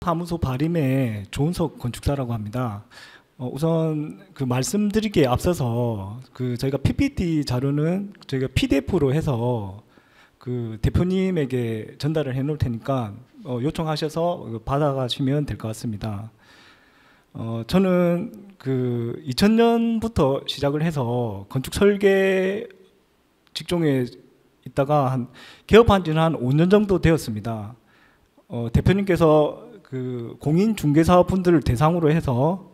사무소 발임의 조은석 건축사라고 합니다. 우선 그 말씀드리기에 앞서서 저희가 PPT 자료는 저희가 PDF로 해서 그 대표님에게 전달을 해놓을 테니까 요청하셔서 받아가시면 될 것 같습니다. 저는 그 2000년부터 시작을 해서 건축 설계 직종에 있다가 개업한 지는 한 5년 정도 되었습니다. 대표님께서 그 공인 중개사 분들을 대상으로 해서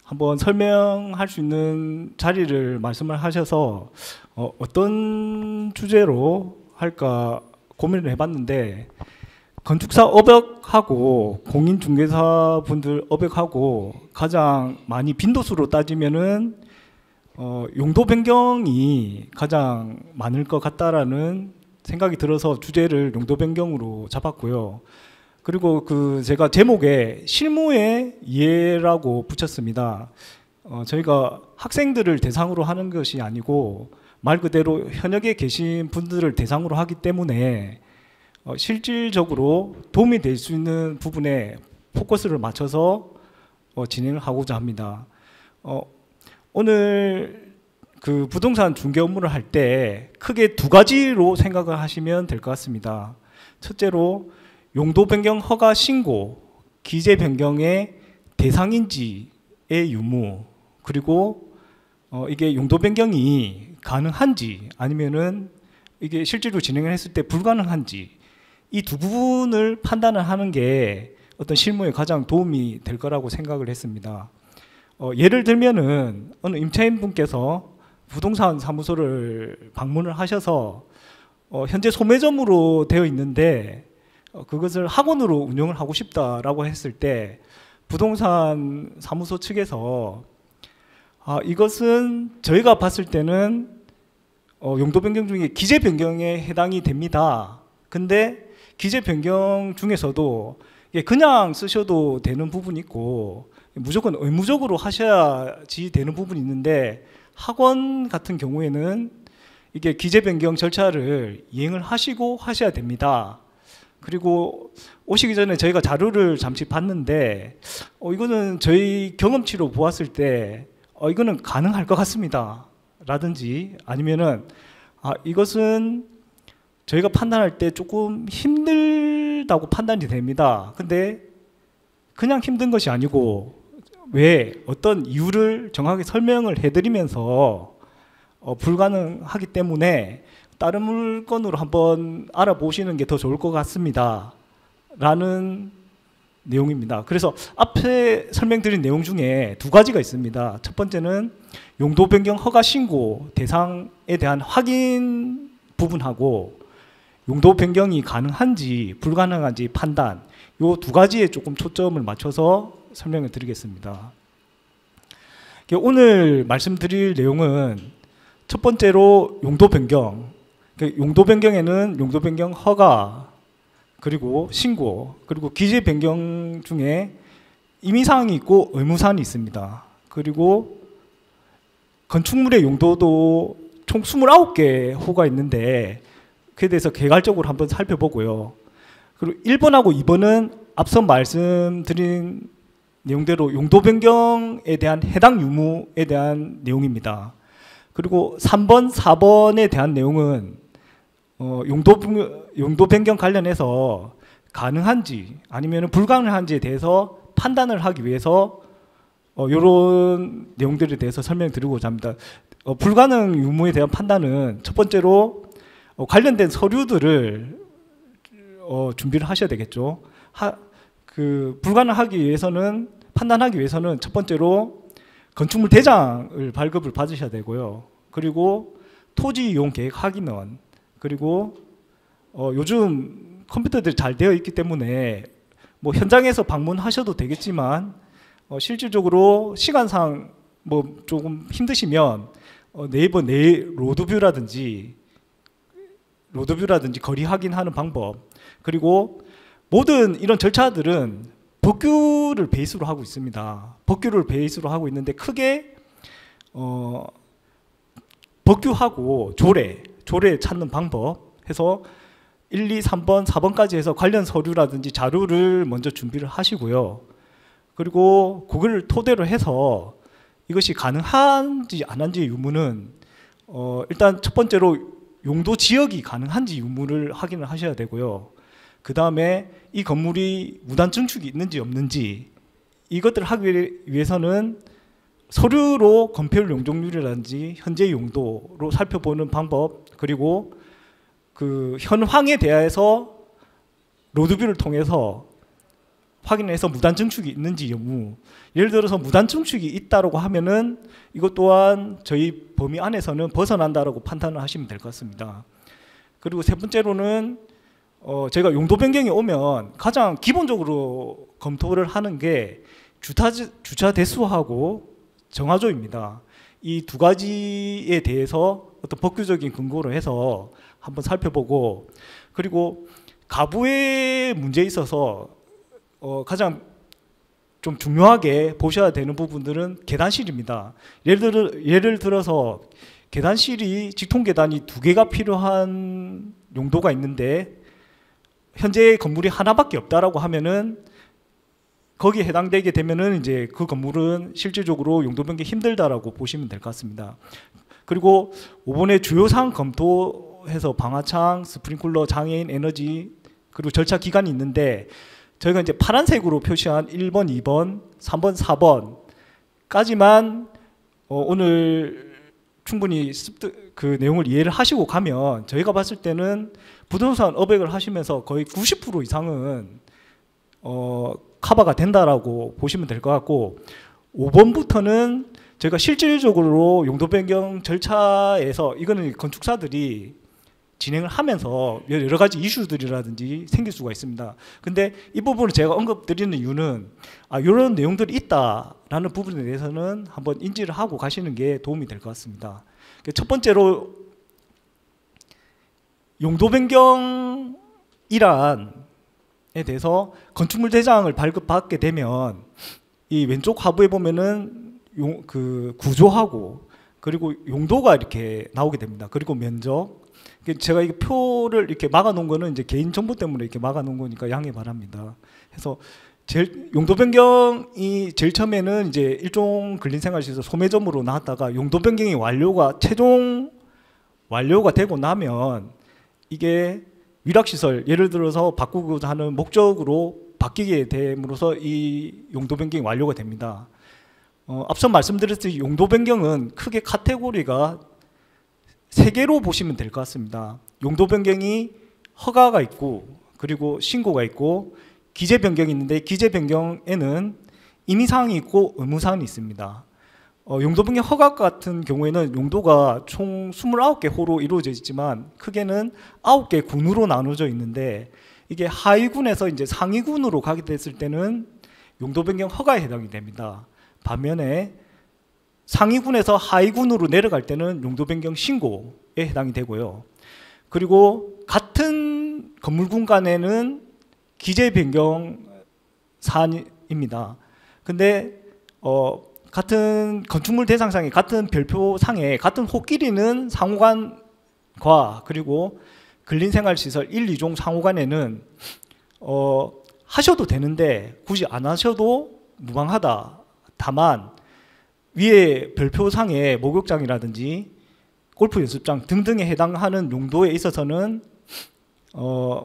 한번 설명할 수 있는 자리를 말씀을 하셔서 어떤 주제로 할까 고민을 해봤는데, 건축사 업역하고 공인 중개사 분들 업역하고 가장 많이 빈도수로 따지면은 용도 변경이 가장 많을 것 같다라는 생각이 들어서 주제를 용도 변경으로 잡았고요. 그리고 제가 제목에 실무의 이해라고 붙였습니다. 저희가 학생들을 대상으로 하는 것이 아니고 말 그대로 현역에 계신 분들을 대상으로 하기 때문에 실질적으로 도움이 될 수 있는 부분에 포커스를 맞춰서 진행을 하고자 합니다. 오늘 그 부동산 중개 업무를 할 때 크게 두 가지로 생각을 하시면 될 것 같습니다. 첫째로 용도 변경 허가 신고, 기재 변경의 대상인지의 유무, 그리고 이게 용도 변경이 가능한지 아니면은 이게 실제로 진행을 했을 때 불가능한지, 이 두 부분을 판단을 하는 게 어떤 실무에 가장 도움이 될 거라고 생각을 했습니다. 예를 들면은 어느 임차인 분께서 부동산 사무소를 방문을 하셔서 현재 소매점으로 되어 있는데 그것을 학원으로 운영을 하고 싶다라고 했을 때 부동산 사무소 측에서 이것은 저희가 봤을 때는 용도 변경 중에 기재 변경에 해당이 됩니다. 근데 기재 변경 중에서도 그냥 쓰셔도 되는 부분이 있고 무조건 의무적으로 하셔야지 되는 부분이 있는데, 학원 같은 경우에는 이게 기재 변경 절차를 이행을 하시고 하셔야 됩니다. 그리고 오시기 전에 저희가 자료를 잠시 봤는데 이거는 저희 경험치로 보았을 때 이거는 가능할 것 같습니다 라든지, 아니면은 이것은 저희가 판단할 때 조금 힘들다고 판단이 됩니다. 근데 그냥 힘든 것이 아니고 왜 어떤 이유를 정확하게 설명을 해드리면서 불가능하기 때문에 다른 물건으로 한번 알아보시는 게 더 좋을 것 같습니다 라는 내용입니다. 그래서 앞에 설명드린 내용 중에 두 가지가 있습니다. 첫 번째는 용도 변경 허가 신고 대상에 대한 확인 부분하고 용도 변경이 가능한지 불가능한지 판단, 이 두 가지에 조금 초점을 맞춰서 설명을 드리겠습니다. 오늘 말씀드릴 내용은 첫 번째로 용도 변경, 용도 변경에는 용도 변경 허가, 그리고 신고, 그리고 기재 변경 중에 임의사항이 있고 의무사항이 있습니다. 그리고 건축물의 용도도 총 29개 호가 있는데 그에 대해서 개괄적으로 한번 살펴보고요. 그리고 1번하고 2번은 앞서 말씀드린 내용대로 용도 변경에 대한 해당 유무에 대한 내용입니다. 그리고 3번, 4번에 대한 내용은 용도 변경 관련해서 가능한지 아니면 불가능한지에 대해서 판단을 하기 위해서 이런 내용들에 대해서 설명드리고자 합니다. 불가능 유무에 대한 판단은 첫 번째로 관련된 서류들을 준비를 하셔야 되겠죠. 불가능하기 위해서는, 판단하기 위해서는 첫 번째로 건축물 대장을 발급을 받으셔야 되고요. 그리고 토지 이용 계획 확인원, 그리고 요즘 컴퓨터들이 잘 되어 있기 때문에 뭐 현장에서 방문하셔도 되겠지만 실질적으로 시간상 뭐 조금 힘드시면 네이버 로드뷰라든지 거리 확인하는 방법, 그리고 모든 이런 절차들은 법규를 베이스로 하고 있습니다. 법규를 베이스로 하고 있는데 크게 법규하고 조례 찾는 방법 해서 1, 2, 3번, 4번까지 해서 관련 서류라든지 자료를 먼저 준비를 하시고요. 그리고 그걸 토대로 해서 이것이 가능한지 안 한지 유무는 일단 첫 번째로 용도 지역이 가능한지 유무를 확인을 하셔야 되고요. 그 다음에 이 건물이 무단 증축이 있는지 없는지 이것들을 하기 위해서는 서류로 건폐율 용적률이라든지 현재 용도로 살펴보는 방법, 그리고 그 현황에 대해서 로드뷰를 통해서 확인해서 무단 증축이 있는지 여부. 예를 들어서 무단 증축이 있다라고 하면은 이것 또한 저희 범위 안에서는 벗어난다라고 판단을 하시면 될 것 같습니다. 그리고 세 번째로는 제가 용도 변경이 오면 가장 기본적으로 검토를 하는 게 주차 대수하고 정화조입니다. 이 두 가지에 대해서 어떤 법규적인 근거로 해서 한번 살펴보고, 그리고 가부의 문제에 있어서 가장 좀 중요하게 보셔야 되는 부분들은 계단실입니다. 예를 들어서 계단실이 직통 계단이 2개가 필요한 용도가 있는데 현재 건물이 하나밖에 없다라고 하면은 거기에 해당되게 되면은 이제 그 건물은 실질적으로 용도 변경 힘들다라고 보시면 될 것 같습니다. 그리고 5번에 주요 사항 검토해서 방화창, 스프링클러, 장애인, 에너지, 그리고 절차 기간이 있는데 저희가 이제 파란색으로 표시한 1번, 2번, 3번, 4번까지만 오늘 충분히 그 내용을 이해를 하시고 가면 저희가 봤을 때는 부동산 업액을 하시면서 거의 90% 이상은 커버가 된다라고 보시면 될 것 같고, 5번부터는 저희가 실질적으로 용도 변경 절차에서 이거는 건축사들이 진행을 하면서 여러 가지 이슈들이라든지 생길 수가 있습니다. 근데 이 부분을 제가 언급드리는 이유는 이런 내용들이 있다라는 부분에 대해서는 한번 인지를 하고 가시는 게 도움이 될 것 같습니다. 첫 번째로 용도 변경이란에 대해서 건축물 대장을 발급받게 되면 이 왼쪽 하부에 보면은 그 구조하고 그리고 용도가 이렇게 나오게 됩니다. 그리고 면적. 제가 이 표를 이렇게 막아 놓은 거는 이제 개인 정보 때문에 이렇게 막아 놓은 거니까 양해 바랍니다. 그래서 용도 변경이 제일 처음에는 이제 일종 근린생활시설 소매점으로 나왔다가 용도 변경이 최종 완료가 되고 나면 이게 위락시설, 예를 들어서 바꾸고자 하는 목적으로 바뀌게 됨으로써 이 용도 변경이 완료가 됩니다. 앞서 말씀드렸듯이 용도 변경은 크게 카테고리가 3개로 보시면 될 것 같습니다. 용도 변경이 허가가 있고, 그리고 신고가 있고, 기재 변경이 있는데 기재 변경에는 임의사항이 있고 의무사항이 있습니다. 용도 변경 허가 같은 경우에는 용도가 총 29개 호로 이루어져 있지만 크게는 9개 군으로 나눠져 있는데, 이게 하위군에서 이제 상위군으로 가게 됐을 때는 용도 변경 허가에 해당이 됩니다. 반면에 상위군에서 하위군으로 내려갈 때는 용도 변경 신고에 해당이 되고요. 그리고 같은 건물군 간에는 기재 변경 사안입니다. 근데 같은 건축물 대상상에 같은 별표상에 같은 호끼리는 상호간과 그리고 근린생활시설 1, 2종 상호간에는 하셔도 되는데 굳이 안 하셔도 무방하다. 다만 위에 별표상에 목욕장이라든지 골프 연습장 등등에 해당하는 용도에 있어서는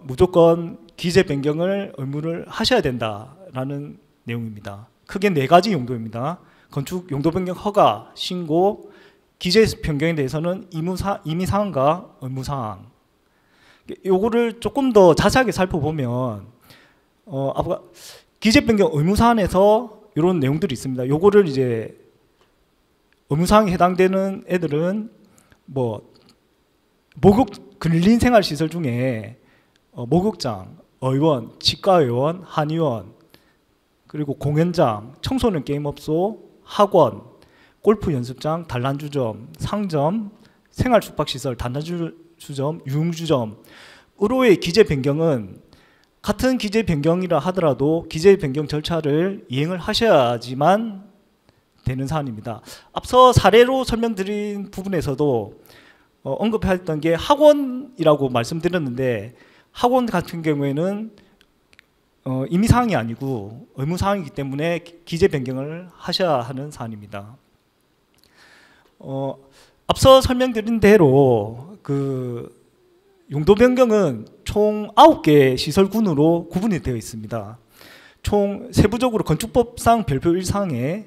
무조건 기재 변경을 의무를 하셔야 된다라는 내용입니다. 크게 4가지 용도입니다. 건축 용도 변경 허가, 신고, 기재 변경에 대해서는 임의사항과 의무사항. 요거를 조금 더 자세하게 살펴보면 기재 변경 의무사항에서 이런 내용들이 있습니다. 요거를 이제 의무사항에 해당되는 애들은 목욕 근린생활시설 중에 목욕장, 의원, 치과의원, 한의원, 그리고 공연장, 청소년 게임업소, 학원, 골프 연습장, 단란주점, 상점, 생활숙박시설, 단란주점, 유흥주점으로의 기재 변경은 같은 기재 변경이라 하더라도 기재 변경 절차를 이행을 하셔야지만 되는 사안입니다. 앞서 사례로 설명드린 부분에서도 언급했던 게 학원이라고 말씀드렸는데, 학원 같은 경우에는 임의사항이 아니고 의무사항이기 때문에 기재 변경을 하셔야 하는 사안입니다. 앞서 설명드린 대로 그 용도 변경은 총 9개 시설군으로 구분이 되어 있습니다. 총 세부적으로 건축법상 별표 1상에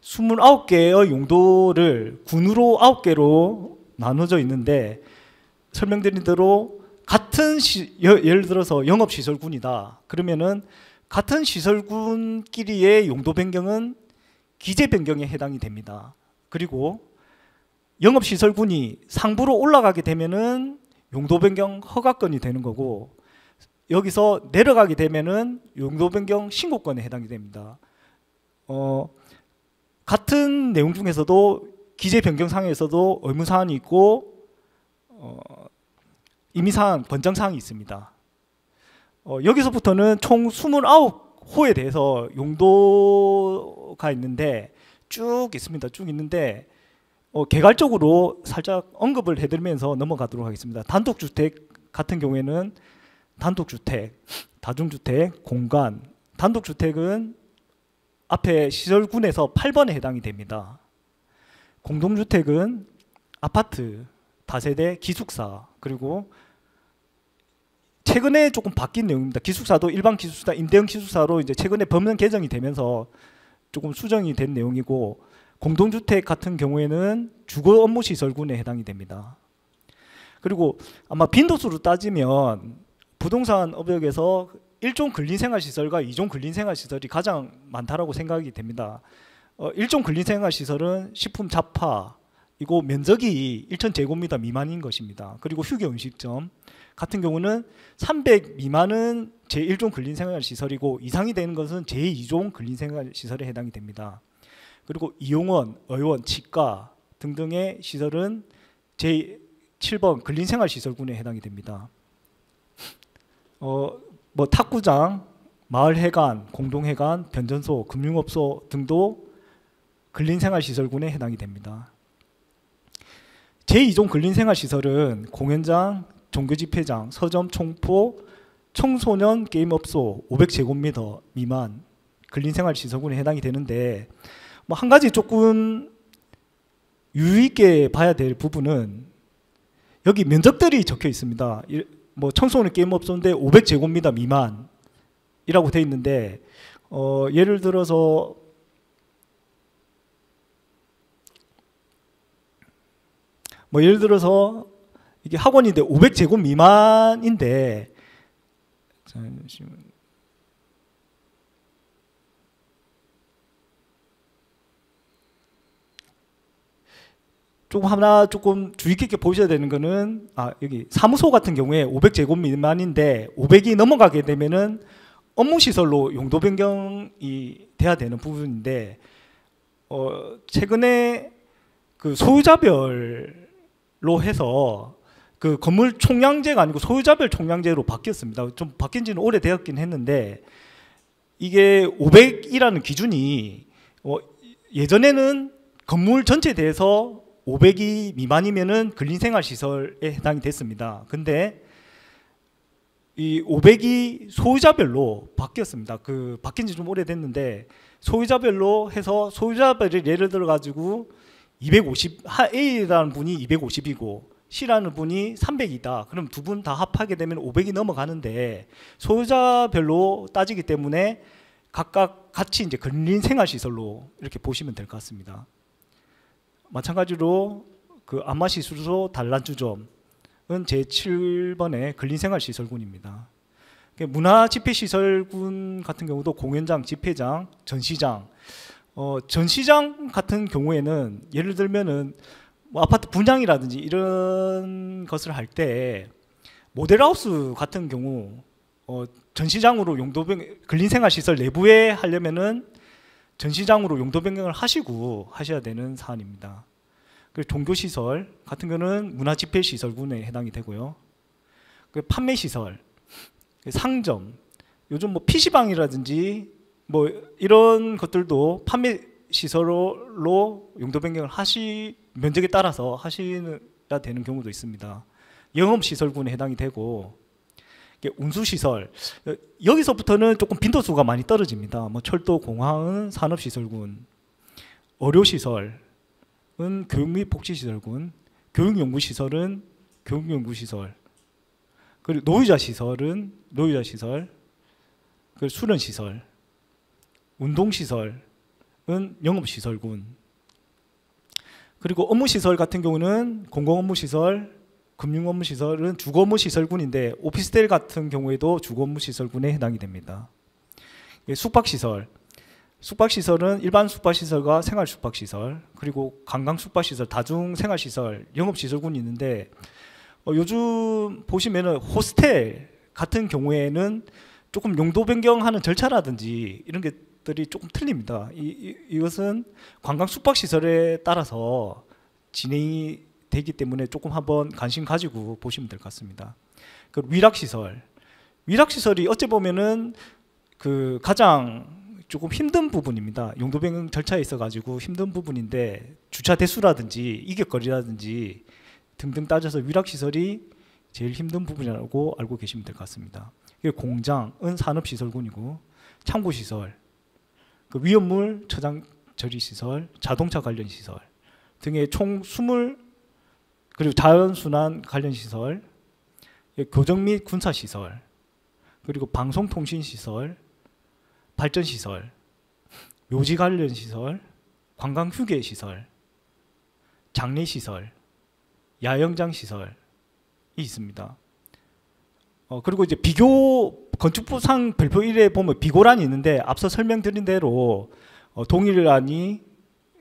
29개의 용도를 군으로 9개로 나눠져 있는데, 설명드린 대로 같은 예를 들어서 영업시설군이다 그러면은 같은 시설군끼리의 용도 변경은 기재 변경에 해당이 됩니다. 그리고 영업시설군이 상부로 올라가게 되면은 용도 변경 허가권이 되는 거고, 여기서 내려가게 되면은 용도 변경 신고권에 해당이 됩니다. 같은 내용 중에서도 기재 변경 사항에서도 의무 사항이 있고 임의 사항, 권장 사항이 있습니다. 여기서부터는 총 29호에 대해서 용도가 있는데 쭉 있습니다. 쭉 있는데 개괄적으로 살짝 언급을 해드리면서 넘어가도록 하겠습니다. 단독주택 같은 경우에는 단독주택, 다중주택, 공간. 단독주택은 앞에 시설군에서 8번에 해당이 됩니다. 공동주택은 아파트, 다세대, 기숙사, 그리고 최근에 조금 바뀐 내용입니다. 기숙사도 일반 기숙사, 임대형 기숙사로 이제 최근에 법령 개정이 되면서 조금 수정이 된 내용이고, 공동주택 같은 경우에는 주거 업무 시설군에 해당이 됩니다. 그리고 아마 빈도수로 따지면 부동산 업역에서 1종 근린생활시설과 2종 근린생활시설이 가장 많다라고 생각이 됩니다. 1종 근린생활시설은 식품 잡화이고 면적이 1,000제곱미터 미만인 것입니다. 그리고 휴게 음식점 같은 경우는 300 미만은 제1종 근린생활시설이고 이상이 되는 것은 제2종 근린생활시설에 해당이 됩니다. 그리고 이용원, 의원, 치과 등등의 시설은 제7번 근린생활시설군에 해당이 됩니다. 뭐 탁구장, 마을회관, 공동회관, 변전소, 금융업소 등도 근린생활시설군에 해당이 됩니다. 제2종 근린생활시설은 공연장, 종교집회장, 서점, 총포, 청소년 게임업소 500제곱미터 미만 근린생활시설군에 해당이 되는데, 뭐 한 가지 조금 유의 있게 봐야 될 부분은 여기 면적들이 적혀 있습니다. 뭐 청소년 게임업소인데 500제곱미터 미만이라고 되어 있는데, 예를 들어서 이게 학원인데 500제곱 미만인데, 잠시만. 조금 주의 깊게 보셔야 되는 거는, 여기 사무소 같은 경우에 500제곱 미만인데 500이 넘어가게 되면은 업무시설로 용도 변경이 돼야 되는 부분인데, 최근에 그 소유자별로 해서 그 건물 총량제가 아니고 소유자별 총량제로 바뀌었습니다. 좀 바뀐 지는 오래되었긴 했는데, 이게 500이라는 기준이 예전에는 건물 전체에 대해서 500이 미만이면은 근린생활시설에 해당이 됐습니다. 근데 이 500이 소유자별로 바뀌었습니다. 그 바뀐 지 좀 오래됐는데, 소유자별로 해서 소유자별을 예를 들어 가지고 250, A라는 분이 250이고 C라는 분이 300이다. 그럼 두 분 다 합하게 되면 500이 넘어가는데, 소유자별로 따지기 때문에 각각 같이 이제 근린생활시설로 이렇게 보시면 될 것 같습니다. 마찬가지로 그 안마시술소 단란주점은 제7번의 근린생활시설군입니다. 문화집회시설군 같은 경우도 공연장, 집회장, 전시장. 전시장 같은 경우에는 예를 들면은 뭐 아파트 분양이라든지 이런 것을 할 때 모델하우스 같은 경우 전시장으로 용도 변경, 근린생활시설 내부에 하려면은 전시장으로 용도 변경을 하시고 하셔야 되는 사안입니다. 그리고 종교시설 같은 경우는 문화집회시설군에 해당이 되고요. 판매시설, 상점, 요즘 뭐 PC방이라든지 뭐 이런 것들도 판매시설로 용도 변경을 면적에 따라서 하셔야 되는 경우도 있습니다. 영업시설군에 해당이 되고, 이게 운수시설, 여기서부터는 조금 빈도수가 많이 떨어집니다. 뭐 철도, 공항은 산업시설군, 의료시설은 교육 및 복지시설군, 교육연구시설은 교육연구시설, 그리고 노유자시설은 노유자시설, 그리고 수련시설, 운동시설은 영업시설군, 그리고 업무시설 같은 경우는 공공업무시설, 금융업무시설은 주거업무시설군인데 오피스텔 같은 경우에도 주거업무시설군에 해당이 됩니다. 숙박시설, 숙박시설은 일반 숙박시설과 생활숙박시설, 그리고 관광숙박시설, 다중생활시설, 영업시설군이 있는데 요즘 보시면은 호스텔 같은 경우에는 조금 용도 변경하는 절차라든지 이런 것들이 조금 틀립니다. 이것은 관광숙박시설에 따라서 진행이 되기 때문에 조금 한번 관심 가지고 보시면 될 것 같습니다. 그 위락시설, 위락시설이 어찌 보면은 그 가장 조금 힘든 부분입니다. 용도 변경 절차에 있어 가지고 힘든 부분인데 주차 대수라든지 이격거리라든지 등등 따져서 위락시설이 제일 힘든 부분이라고 알고 계시면 될 것 같습니다. 공장은 산업시설군이고 창고시설, 그 위험물 저장 처리시설, 자동차 관련 시설 등의 총 20, 그리고 자연순환 관련 시설, 교정 및 군사시설, 그리고 방송통신시설, 발전시설, 묘지 관련 시설, 관광휴게시설, 장례시설, 야영장시설이 있습니다. 그리고 이제 비교 건축부상 별표 1에 보면 비고란이 있는데 앞서 설명드린 대로 동일란이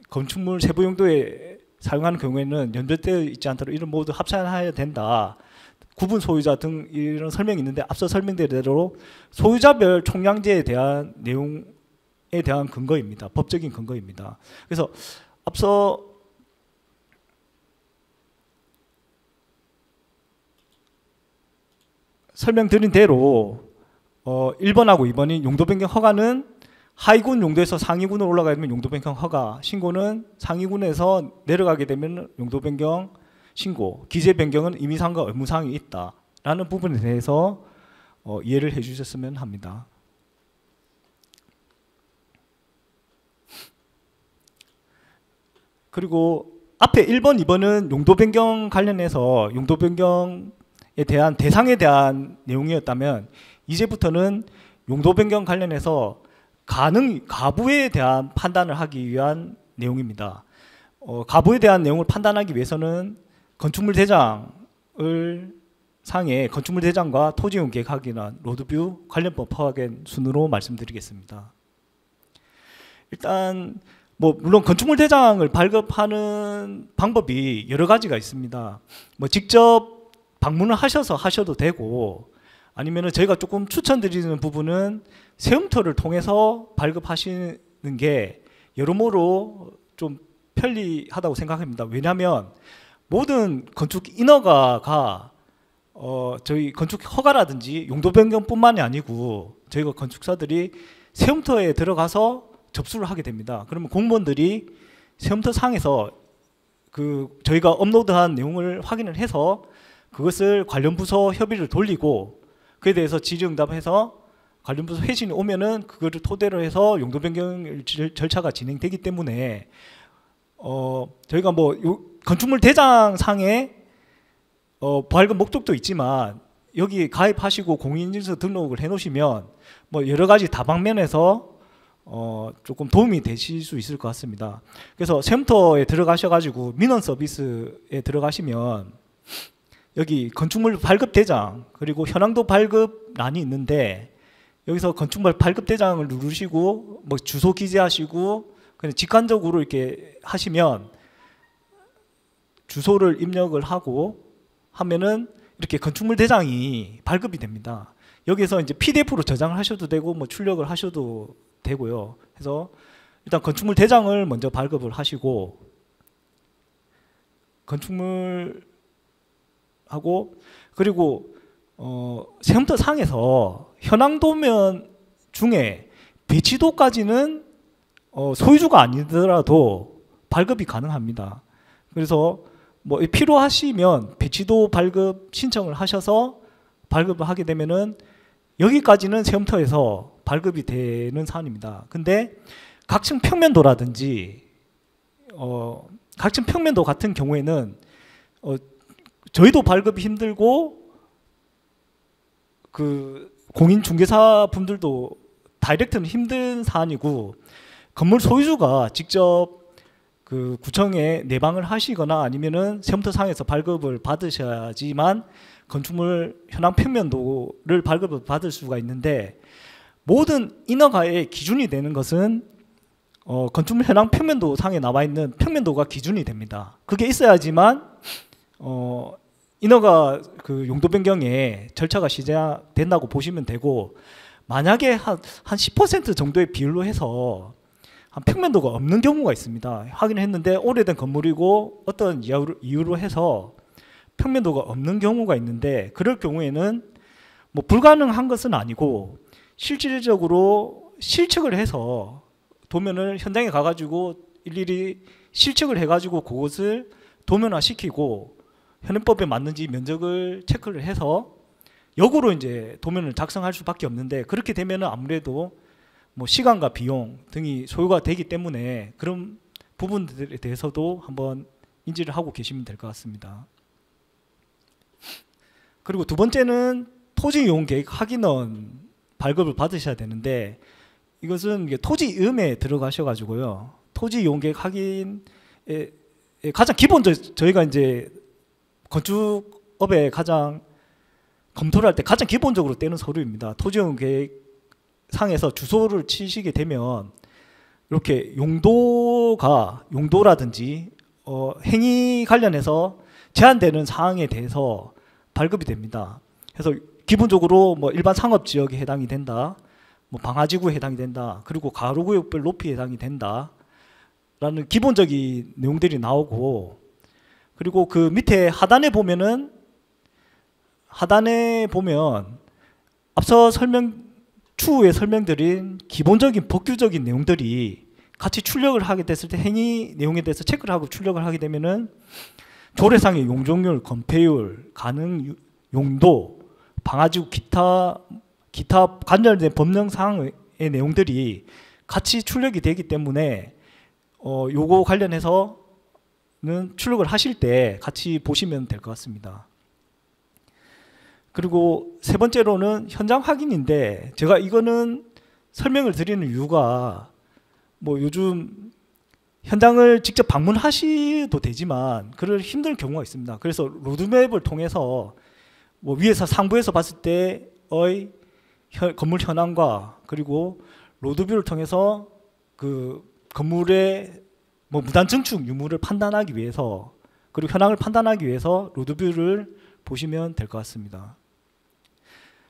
건축물 세부 용도에 사용하는 경우에는 연결되어 있지 않도록 이런 모두 합산해야 된다. 구분 소유자 등 이런 설명이 있는데 앞서 설명드린 대로 소유자별 총량제에 대한 내용에 대한 근거입니다. 법적인 근거입니다. 그래서 앞서 설명드린 대로 1번하고 2번인 용도 변경 허가는 하위군 용도에서 상위군으로 올라가게 되면 용도 변경 허가, 신고는 상위군에서 내려가게 되면 용도 변경 신고, 기재 변경은 임의사항과 의무사항이 있다라는 부분에 대해서 이해를 해주셨으면 합니다. 그리고 앞에 1번, 2번은 용도 변경 관련해서 용도 변경에 대한 대상에 대한 내용이었다면 이제부터는 용도 변경 관련해서 가부에 대한 판단을 하기 위한 내용입니다. 가부에 대한 내용을 판단하기 위해서는 건축물 대장을 상에 건축물 대장과 토지용 계획 확인안, 로드뷰 관련법 파악의 순으로 말씀드리겠습니다. 일단 물론 건축물 대장을 발급하는 방법이 여러 가지가 있습니다. 직접 방문을 하셔서 하셔도 되고, 아니면은 저희가 조금 추천드리는 부분은 세움터를 통해서 발급하시는 게 여러모로 좀 편리하다고 생각합니다. 왜냐하면 모든 건축 인허가가 저희 건축 허가라든지 용도 변경뿐만이 아니고 저희가 건축사들이 세움터에 들어가서 접수를 하게 됩니다. 그러면 공무원들이 세움터 상에서 저희가 업로드한 내용을 확인을 해서 그것을 관련 부서 협의를 돌리고 그에 대해서 질의응답해서 관련 부서 회신이 오면은 그거를 토대로 해서 용도 변경 절차가 진행되기 때문에 저희가 건축물 대장 상에 발급 목적도 있지만 여기 가입하시고 공인인증서 등록을 해놓으시면 여러 가지 다방면에서 조금 도움이 되실 수 있을 것 같습니다. 그래서 세움터에 들어가셔가지고 민원 서비스에 들어가시면 여기 건축물 발급 대장 그리고 현황도 발급란이 있는데 여기서 건축물 발급 대장을 누르시고 주소 기재하시고 그냥 직관적으로 이렇게 하시면 주소를 입력을 하고 하면은 이렇게 건축물 대장이 발급이 됩니다. 여기서 이제 PDF로 저장을 하셔도 되고 출력을 하셔도 되고요. 그래서 일단 건축물 대장을 먼저 발급을 하시고 건축물 하고 그리고 세움터 상에서 현황도면 중에 배치도까지는 소유주가 아니더라도 발급이 가능합니다. 그래서 필요하시면 배치도 발급 신청을 하셔서 발급을 하게 되면은 여기까지는 세움터에서 발급이 되는 사안입니다. 근데 각층 평면도라든지 각층 평면도 같은 경우에는 저희도 발급이 힘들고 그 공인중개사 분들도 다이렉트는 힘든 사안이고 건물 소유주가 직접 그 구청에 내방을 하시거나 아니면은 세움터상에서 발급을 받으셔야지만 건축물 현황 평면도를 발급을 받을 수가 있는데 모든 인허가의 기준이 되는 것은 건축물 현황 평면도 상에 나와 있는 평면도가 기준이 됩니다. 그게 있어야지만 인허가 그 용도 변경에 절차가 시작된다고 보시면 되고 만약에 한 10% 정도의 비율로 해서 한 평면도가 없는 경우가 있습니다. 확인을 했는데 오래된 건물이고 어떤 이유로 해서 평면도가 없는 경우가 있는데 그럴 경우에는 뭐 불가능한 것은 아니고 실질적으로 실측을 해서 도면을 현장에 가가지고 일일이 실측을 해가지고 그것을 도면화시키고 현행법에 맞는지 면적을 체크를 해서 역으로 이제 도면을 작성할 수밖에 없는데 그렇게 되면은 아무래도 뭐 시간과 비용 등이 소요가 되기 때문에 그런 부분들에 대해서도 한번 인지를 하고 계시면 될 것 같습니다. 그리고 두 번째는 토지이용계획 확인원 발급을 받으셔야 되는데 이것은 토지이음에 들어가셔가지고요. 토지이용계획 확인에 가장 기본적 저희가 이제 건축업에 가장 검토를 할 때 가장 기본적으로 떼는 서류입니다. 토지이용계획 상에서 주소를 치시게 되면 이렇게 용도라든지 행위 관련해서 제한되는 사항에 대해서 발급이 됩니다. 그래서 기본적으로 뭐 일반 상업 지역에 해당이 된다, 뭐 방화지구에 해당이 된다, 그리고 가로구역별 높이에 해당이 된다라는 기본적인 내용들이 나오고 그리고 그 밑에 하단에 보면 앞서 추후에 설명드린 기본적인 법규적인 내용들이 같이 출력을 하게 됐을 때 행위 내용에 대해서 체크를 하고 출력을 하게 되면은 조례상의 용적률, 건폐율, 가능 용도, 방화지구 기타 관련된 법령사항의 내용들이 같이 출력이 되기 때문에 요거 관련해서는 출력을 하실 때 같이 보시면 될 것 같습니다. 그리고 세 번째로는 현장 확인인데 제가 이거는 설명을 드리는 이유가 뭐 요즘 현장을 직접 방문하셔도 되지만 그럴 힘든 경우가 있습니다. 그래서 로드맵을 통해서 뭐 위에서 상부에서 봤을 때의 건물 현황과 그리고 로드뷰를 통해서 그 건물의 뭐 무단 증축 유무를 판단하기 위해서 그리고 현황을 판단하기 위해서 로드뷰를 보시면 될 것 같습니다.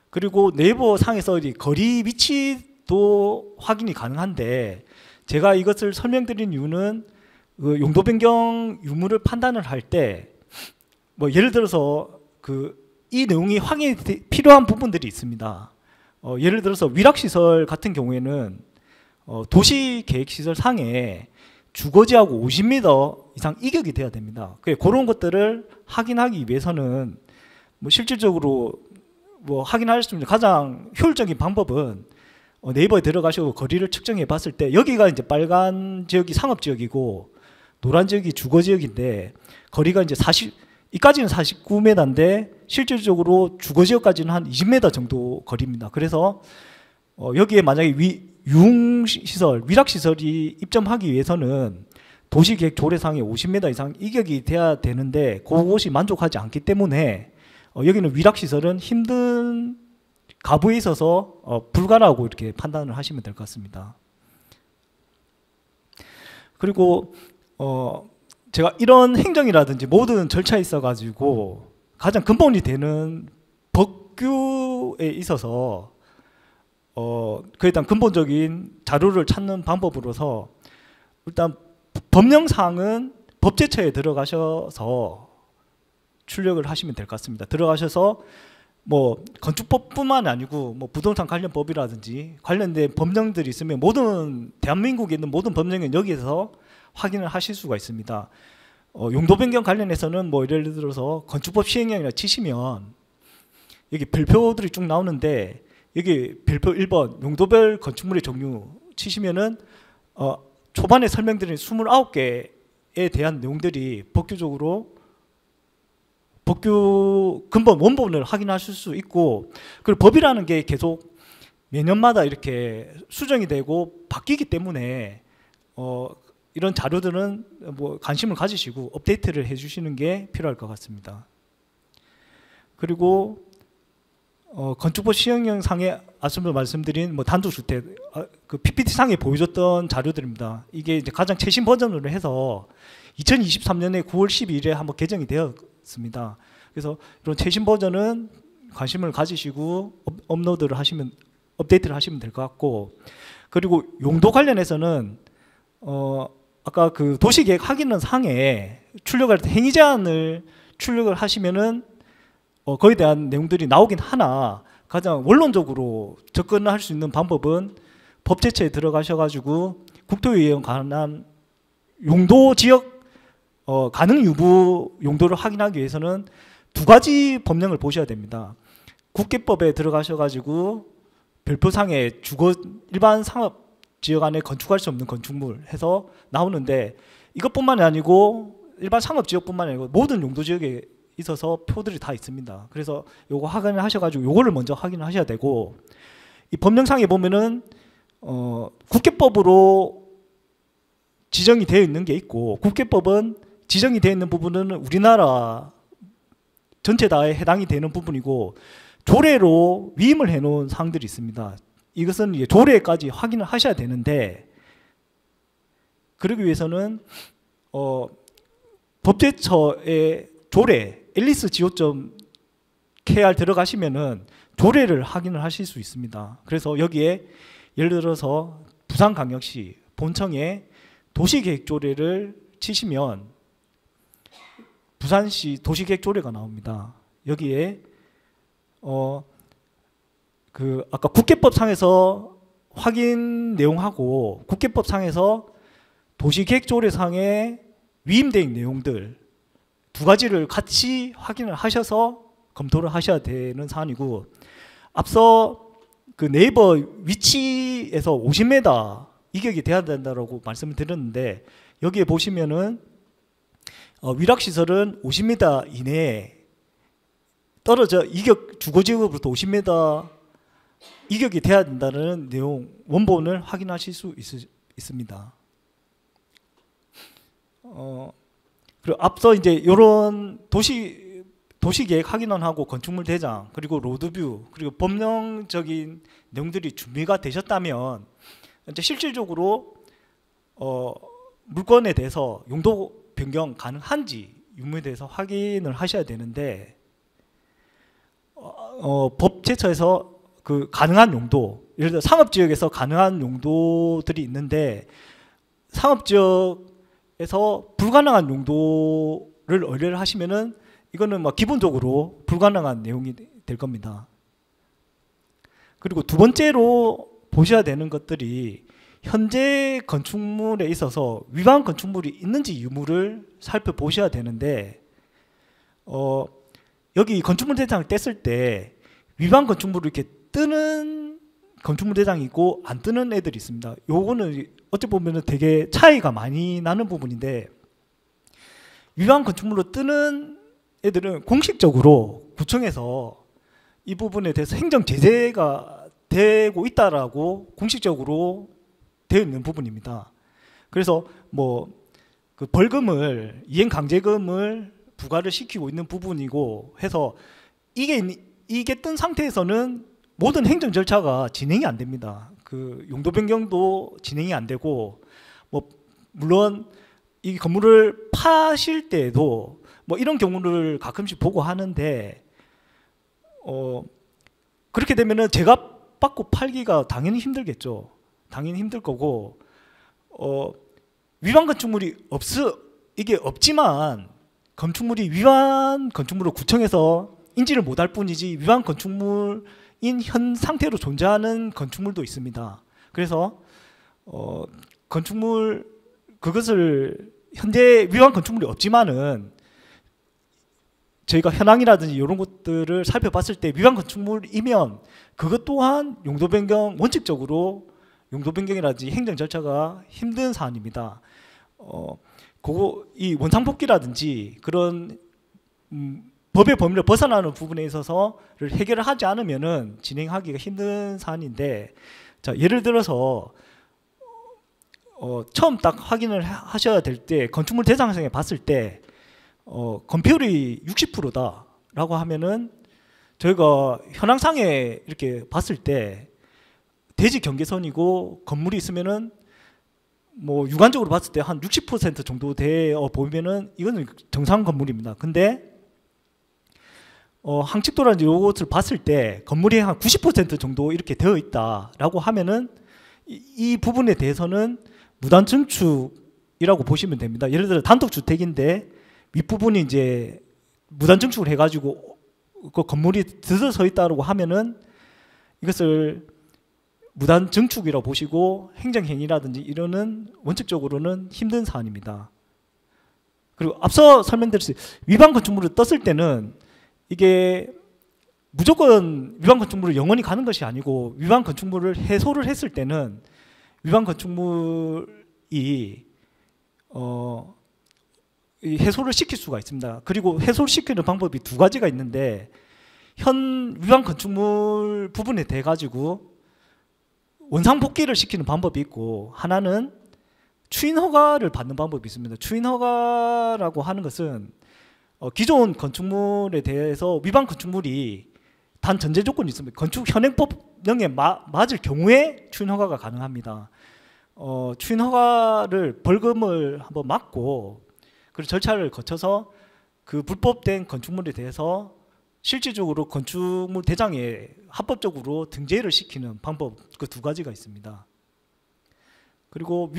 그리고 네이버 상에서 거리 위치도 확인이 가능한데 제가 이것을 설명드린 이유는 그 용도 변경 유무를 판단을 할 때 뭐 예를 들어서 이 내용이 확인이 필요한 부분들이 있습니다. 예를 들어서 위락시설 같은 경우에는 도시계획시설 상에 주거지하고 50m 이상 이격이 돼야 됩니다. 그런 것들을 확인하기 위해서는 뭐 실질적으로 뭐 확인할 수 있는 가장 효율적인 방법은 네이버에 들어가시고 거리를 측정해 봤을 때 여기가 이제 빨간 지역이 상업지역이고 노란 지역이 주거지역인데 거리가 이제 이까지는 49m인데 실질적으로 주거지역까지는 한 20m 정도 거리입니다. 그래서 여기에 만약에 유흥시설, 위락시설이 입점하기 위해서는 도시계획 조례상에 50m 이상 이격이 돼야 되는데 그것이 만족하지 않기 때문에 여기는 위락시설은 힘든 가부에 있어서 불가라고 이렇게 판단을 하시면 될 것 같습니다. 그리고 제가 이런 행정이라든지 모든 절차에 있어가지고 가장 근본이 되는 법규에 있어서 그 일단 근본적인 자료를 찾는 방법으로서 일단 법령사항은 법제처에 들어가셔서 출력을 하시면 될 것 같습니다. 들어가셔서 뭐 건축법뿐만 아니고 뭐 부동산 관련 법이라든지 관련된 법령들이 있으면 대한민국에 있는 모든 법령은 여기에서 확인을 하실 수가 있습니다. 용도 변경 관련해서는 뭐 예를 들어서 건축법 시행령이라 치시면 여기 별표들이 쭉 나오는데 여기 별표 1번 용도별 건축물의 종류 치시면은 초반에 설명드린 29개에 대한 내용들이 법규적으로 법규 근본 원본을 확인하실 수 있고, 그리고 법이라는 게 계속 매년마다 이렇게 수정이 되고 바뀌기 때문에 이런 자료들은 뭐 관심을 가지시고 업데이트를 해주시는 게 필요할 것 같습니다. 그리고 건축법 시행령 상에 앞서 말씀드린 뭐 단독주택 그 PPT 상에 보여줬던 자료들입니다. 이게 이제 가장 최신 버전으로 해서 2023년에 9월 12일에 한번 개정이 되었습니다. 그래서 이런 최신 버전은 관심을 가지시고 업로드를 하시면 업데이트를 하시면 될 것 같고, 그리고 용도 관련해서는 아까 그 도시계획 확인론 상에 출력할 때 행위 제한을 출력을 하시면은 거기에 대한 내용들이 나오긴 하나 가장 원론적으로 접근할 수 있는 방법은 법 제체에 들어가셔가지고 국토유예에 관한 용도 지역 가능 유무 용도를 확인하기 위해서는 두 가지 법령을 보셔야 됩니다. 국계법에 들어가셔가지고 별표상에 주거 일반 상업 지역 안에 건축할 수 없는 건축물 해서 나오는데, 이것뿐만이 아니고 일반 상업 지역뿐만 아니고 모든 용도 지역에 있어서 표들이 다 있습니다. 그래서 요거 확인을 하셔가지고 요거를 먼저 확인을 하셔야 되고, 이 법령상에 보면은 국계법으로 지정이 되어 있는 게 있고, 국계법은 지정이 되어 있는 부분은 우리나라 전체 다에 해당이 되는 부분이고, 조례로 위임을 해놓은 사항들이 있습니다. 이것은 이제 조례까지 확인을 하셔야 되는데, 그러기 위해서는 법제처의 조례 앨리스.go.kr 들어가시면은 조례를 확인을 하실 수 있습니다. 그래서 여기에 예를 들어서 부산광역시 본청의 도시계획조례를 치시면 부산시 도시계획조례가 나옵니다. 여기에 그 아까 국계법상에서 확인 내용하고 국계법상에서 도시계획조례상에 위임된 내용들 두 가지를 같이 확인을 하셔서 검토를 하셔야 되는 사안이고, 앞서 그 네이버 위치에서 50m 이격이 돼야 된다고 말씀을 드렸는데, 여기에 보시면은 위락시설은 50m 이내에 떨어져 이격 주거지역으로부터 50m 이격이 돼야 된다는 내용 원본을 확인하실 수 있습니다. 그리고 앞서 이제 이런 도시계획 확인원하고 건축물 대장 그리고 로드뷰 그리고 법령적인 내용들이 준비가 되셨다면 이제 실질적으로 물건에 대해서 용도 변경 가능한지 유무에 대해서 확인을 하셔야 되는데, 법 제처에서 그 가능한 용도, 예를 들어 상업지역에서 가능한 용도들이 있는데 상업지역에서 불가능한 용도를 의뢰를 하시면은 이거는 뭐 기본적으로 불가능한 내용이 될 겁니다. 그리고 두 번째로 보셔야 되는 것들이 현재 건축물에 있어서 위반 건축물이 있는지 유무를 살펴보셔야 되는데, 여기 건축물 대장을 뗐을 때 위반 건축물을 이렇게 뜨는 건축물 대장이 있고 안 뜨는 애들이 있습니다. 요거는 어찌 보면 되게 차이가 많이 나는 부분인데, 위반 건축물로 뜨는 애들은 공식적으로 구청에서 이 부분에 대해서 행정 제재가 되고 있다라고 공식적으로 되어 있는 부분입니다. 그래서 뭐 그 벌금을 이행 강제금을 부과를 시키고 있는 부분이고 해서 이게 뜬 상태에서는 모든 행정 절차가 진행이 안 됩니다. 그 용도 변경도 진행이 안 되고, 뭐 물론 이 건물을 파실 때에도 뭐 이런 경우를 가끔씩 보고 하는데, 그렇게 되면은 제값 받고 팔기가 당연히 힘들겠죠. 당연히 힘들 거고, 위반 건축물이 이게 없지만 건축물이 위반 건축물로 구청에서 인지를 못할 뿐이지 위반 건축물인 현 상태로 존재하는 건축물도 있습니다. 그래서 건축물 그것을 현재 위반 건축물이 없지만은 저희가 현황이라든지 이런 것들을 살펴봤을 때 위반 건축물이면 그것 또한 용도 변경 원칙적으로 용도 변경이라든지 행정 절차가 힘든 사안입니다. 이 원상복귀라든지 그런 법의 범위를 벗어나는 부분에 있어서를 해결을 하지 않으면은 진행하기가 힘든 사안인데, 자, 예를 들어서 처음 딱 확인을 하셔야 될 때 건축물 대장성에 봤을 때 건폐율이 60%다라고 하면은 저희가 현황상에 이렇게 봤을 때 대지 경계선이고 건물이 있으면은 뭐 육안적으로 봤을 때 한 60% 정도 되어 보이면은 이거는 정상 건물입니다. 근데 항칙도라든지 이것을 봤을 때 건물이 한 90% 정도 이렇게 되어 있다라고 하면은 이 부분에 대해서는 무단 증축이라고 보시면 됩니다. 예를 들어 단독주택인데 윗부분이 이제 무단 증축을 해가지고 그 건물이 들어서 있다고 하면은 이것을 무단 증축이라고 보시고 행정행위라든지 이러는 원칙적으로는 힘든 사안입니다. 그리고 앞서 설명드렸듯이 위반 건축물을 떴을 때는 이게 무조건 위반 건축물을 영원히 가는 것이 아니고 위반 건축물을 해소를 했을 때는 위반 건축물이 해소를 시킬 수가 있습니다. 그리고 해소를 시키는 방법이 두 가지가 있는데 현 위반 건축물 부분에 대해 가지고 원상 복귀를 시키는 방법이 있고 하나는 추인 허가를 받는 방법이 있습니다. 추인 허가라고 하는 것은 기존 건축물에 대해서 위반 건축물이 단 전제 조건이 있습니다. 건축 현행법령에 맞을 경우에 추인 허가가 가능합니다. 추인 허가를 벌금을 한번 맞고 그리고 절차를 거쳐서 그 불법된 건축물에 대해서 실질적으로 건축물 대장에 합법적으로 등재를 시키는 방법 그 두 가지가 있습니다. 그리고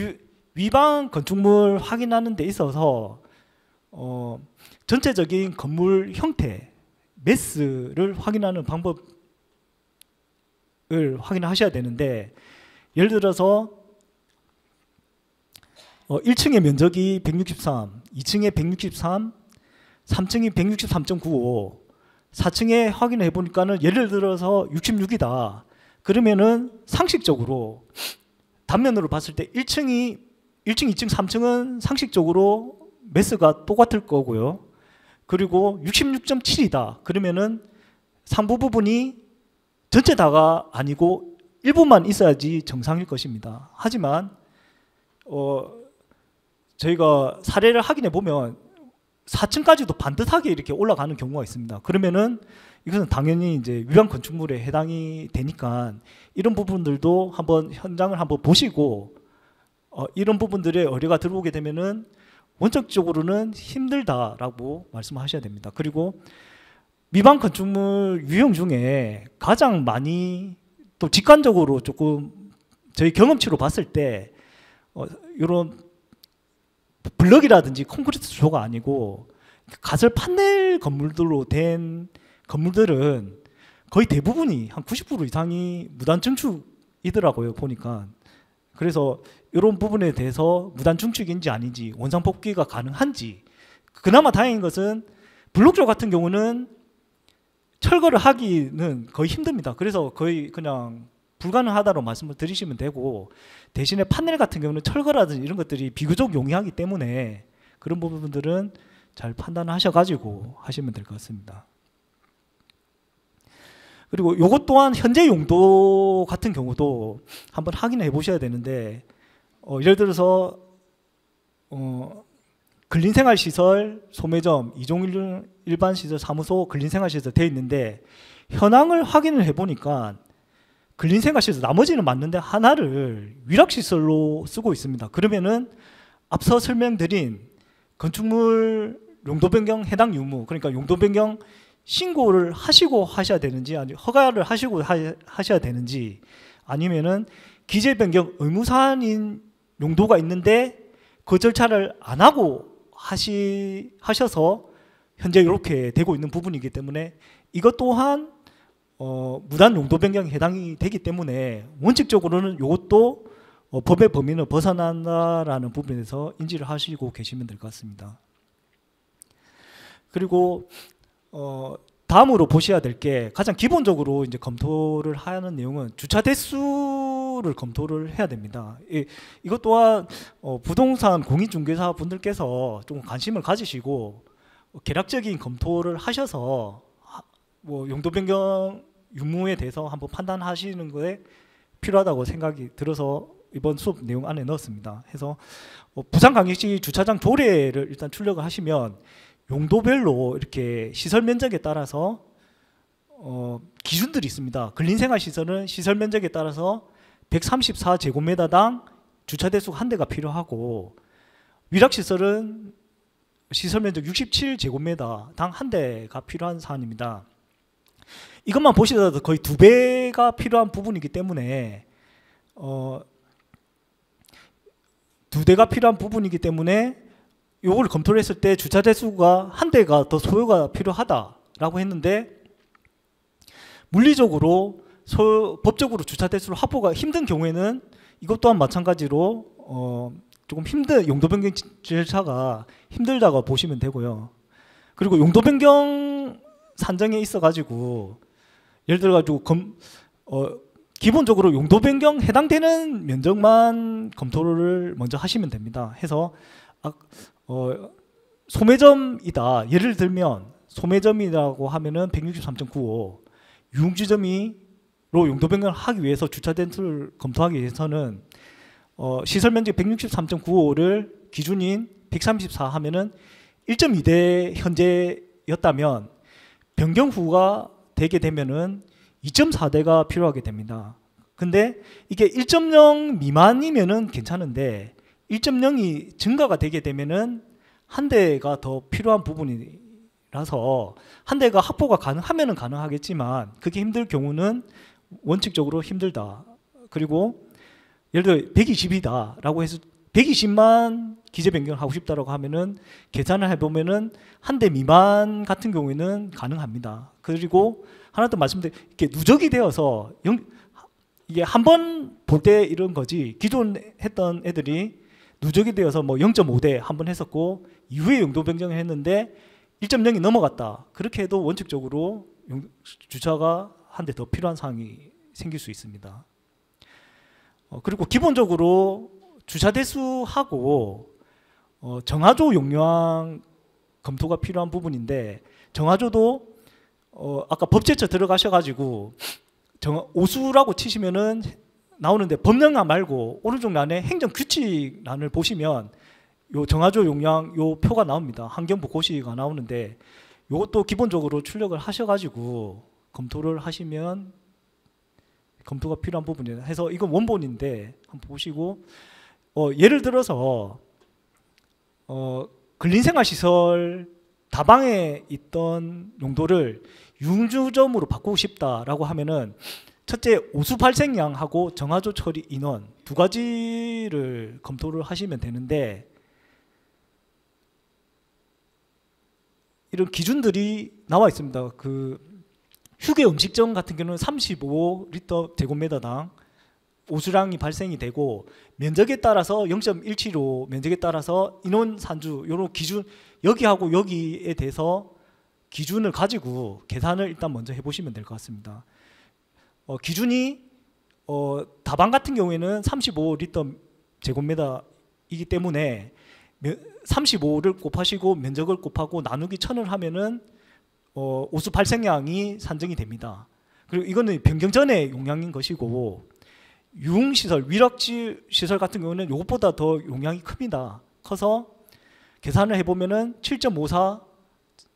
위반 건축물 확인하는 데 있어서 전체적인 건물 형태, 매스를 확인하는 방법을 확인하셔야 되는데 예를 들어서 1층의 면적이 163, 2층에 163, 3층이 163.95, 4층에 확인해 보니까는 예를 들어서 66이다. 그러면은 상식적으로 단면으로 봤을 때 1층, 2층, 3층은 상식적으로 매스가 똑같을 거고요. 그리고 66.7이다. 그러면은 상부 부분이 전체 다가 아니고 일부만 있어야지 정상일 것입니다. 하지만 저희가 사례를 확인해 보면 4층까지도 반듯하게 이렇게 올라가는 경우가 있습니다. 그러면은 이것은 당연히 이제 위반 건축물에 해당이 되니까 이런 부분들도 한번 현장을 한번 보시고 이런 부분들에 의뢰가 들어오게 되면은 원칙적으로는 힘들다라고 말씀하셔야 됩니다. 그리고 위반 건축물 유형 중에 가장 많이 또 직관적으로 조금 저희 경험치로 봤을 때 이런 블럭이라든지 콘크리트 주조가 아니고 가설 판넬 건물들로 된 건물들은 거의 대부분이 한 90% 이상이 무단 증축이더라고요, 보니까. 그래서 이런 부분에 대해서 무단 증축인지 아닌지 원상 복귀가 가능한지 그나마 다행인 것은 블록조 같은 경우는 철거를 하기는 거의 힘듭니다. 그래서 거의 그냥 불가능하다고 말씀을 드리시면 되고 대신에 판넬 같은 경우는 철거라든지 이런 것들이 비교적 용이하기 때문에 그런 부분들은 잘 판단하셔가지고 하시면 될 것 같습니다. 그리고 이것 또한 현재 용도 같은 경우도 한번 확인해 보셔야 되는데 예를 들어서 근린생활시설, 소매점, 이종 일반시설, 사무소, 근린생활시설 되어 있는데 현황을 확인을 해보니까 근린생활시설 나머지는 맞는데 하나를 위락시설로 쓰고 있습니다. 그러면은 앞서 설명드린 건축물 용도변경 해당 유무, 그러니까 용도변경 신고를 하시고 하셔야 되는지 아니 허가를 하시고 하셔야 되는지 아니면은 기재변경 의무사항인 용도가 있는데 그 절차를 안 하고 하셔서 현재 이렇게 되고 있는 부분이기 때문에 이것 또한 무단 용도 변경에 해당이 되기 때문에 원칙적으로는 이것도 법의 범위는 벗어난다라는 부분에서 인지를 하시고 계시면 될 것 같습니다. 그리고 다음으로 보셔야 될 게 가장 기본적으로 이제 검토를 하는 내용은 주차 대수를 검토를 해야 됩니다. 이것 또한 부동산 공인중개사 분들께서 좀 관심을 가지시고 개략적인 검토를 하셔서 뭐 용도 변경 유무에 대해서 한번 판단하시는 거에 필요하다고 생각이 들어서 이번 수업 내용 안에 넣었습니다. 해서 부산광역시 주차장 조례를 일단 출력을 하시면 용도별로 이렇게 시설 면적에 따라서 기준들이 있습니다. 근린생활시설은 시설 면적에 따라서 134제곱미터당 주차 대수가 한 대가 필요하고, 위락시설은 시설 면적 67제곱미터당 한 대가 필요한 사안입니다. 이것만 보시더라도 거의 2배가 필요한 부분이기 때문에 2대가 필요한 부분이기 때문에 요걸 검토를 했을 때 주차 대수가 한 대가 더 소요가 필요하다라고 했는데, 물리적으로 법적으로 주차 대수를 확보가 힘든 경우에는 이것 또한 마찬가지로 조금 용도 변경 절차가 힘들다고 보시면 되고요. 그리고 용도 변경 산정에 있어 가지고 예를 들어 가지고 기본적으로 용도 변경 해당되는 면적만 검토를 먼저 하시면 됩니다. 해서 소매점이다. 예를 들면 소매점이라고 하면은 163.95, 유흥주점으로 용도 변경을 하기 위해서 주차 대수를 검토하기 위해서는 시설 면적 163.95를 기준인 134 하면은 1.2대 현재였다면 변경 후가 되게 되면은 2.4대가 필요하게 됩니다. 근데 이게 1.0 미만이면은 괜찮은데 1.0이 증가가 되게 되면은 한 대가 더 필요한 부분이라서 한 대가 확보가 가능하면은 가능하겠지만 그게 힘들 경우는 원칙적으로 힘들다. 그리고 예를 들어 120이다라고 해서 120만 기재 변경을 하고 싶다라고 하면은 계산을 해보면은 한 대 미만 같은 경우에는 가능합니다. 그리고 하나 더 말씀드릴게요. 이렇게 누적이 되어서 이게 한 번 볼 때 이런 거지, 기존 했던 애들이 누적이 되어서 뭐 0.5대 한 번 했었고 이후에 용도 변경을 했는데 1.0이 넘어갔다. 그렇게 해도 원칙적으로 주차가 한 대 더 필요한 상황이 생길 수 있습니다. 그리고 기본적으로 주차 대수하고 정화조 용량 검토가 필요한 부분인데, 정화조도 아까 법제처 들어가셔가지고 오수라고 치시면은 나오는데, 법령안 말고 오른쪽 란에 행정규칙란을 보시면 요 정화조 용량 요 표가 나옵니다. 환경부 고시가 나오는데 요것도 기본적으로 출력을 하셔가지고 검토를 하시면 검토가 필요한 부분이에요. 해서 이건 원본인데 한번 보시고, 예를 들어서 근린생활시설 다방에 있던 용도를 유흥주점으로 바꾸고 싶다라고 하면은 첫째, 오수 발생량하고 정화조 처리 인원 두 가지를 검토를 하시면 되는데, 이런 기준들이 나와 있습니다. 그 휴게 음식점 같은 경우는 35리터 제곱미터당 오수량이 발생이 되고, 면적에 따라서 0.175 면적에 따라서 인원 산주 이런 기준, 여기하고 여기에 대해서 기준을 가지고 계산을 일단 먼저 해보시면 될 것 같습니다. 기준이 다방 같은 경우에는 35리터 제곱미터이기 때문에 35를 곱하시고 면적을 곱하고 나누기 1000을 하면은 오수 발생량이 산정이 됩니다. 그리고 이거는 변경 전의 용량인 것이고, 유흥시설, 위락시설 같은 경우는 이것보다 더 용량이 큽니다. 커서 계산을 해보면은 7.54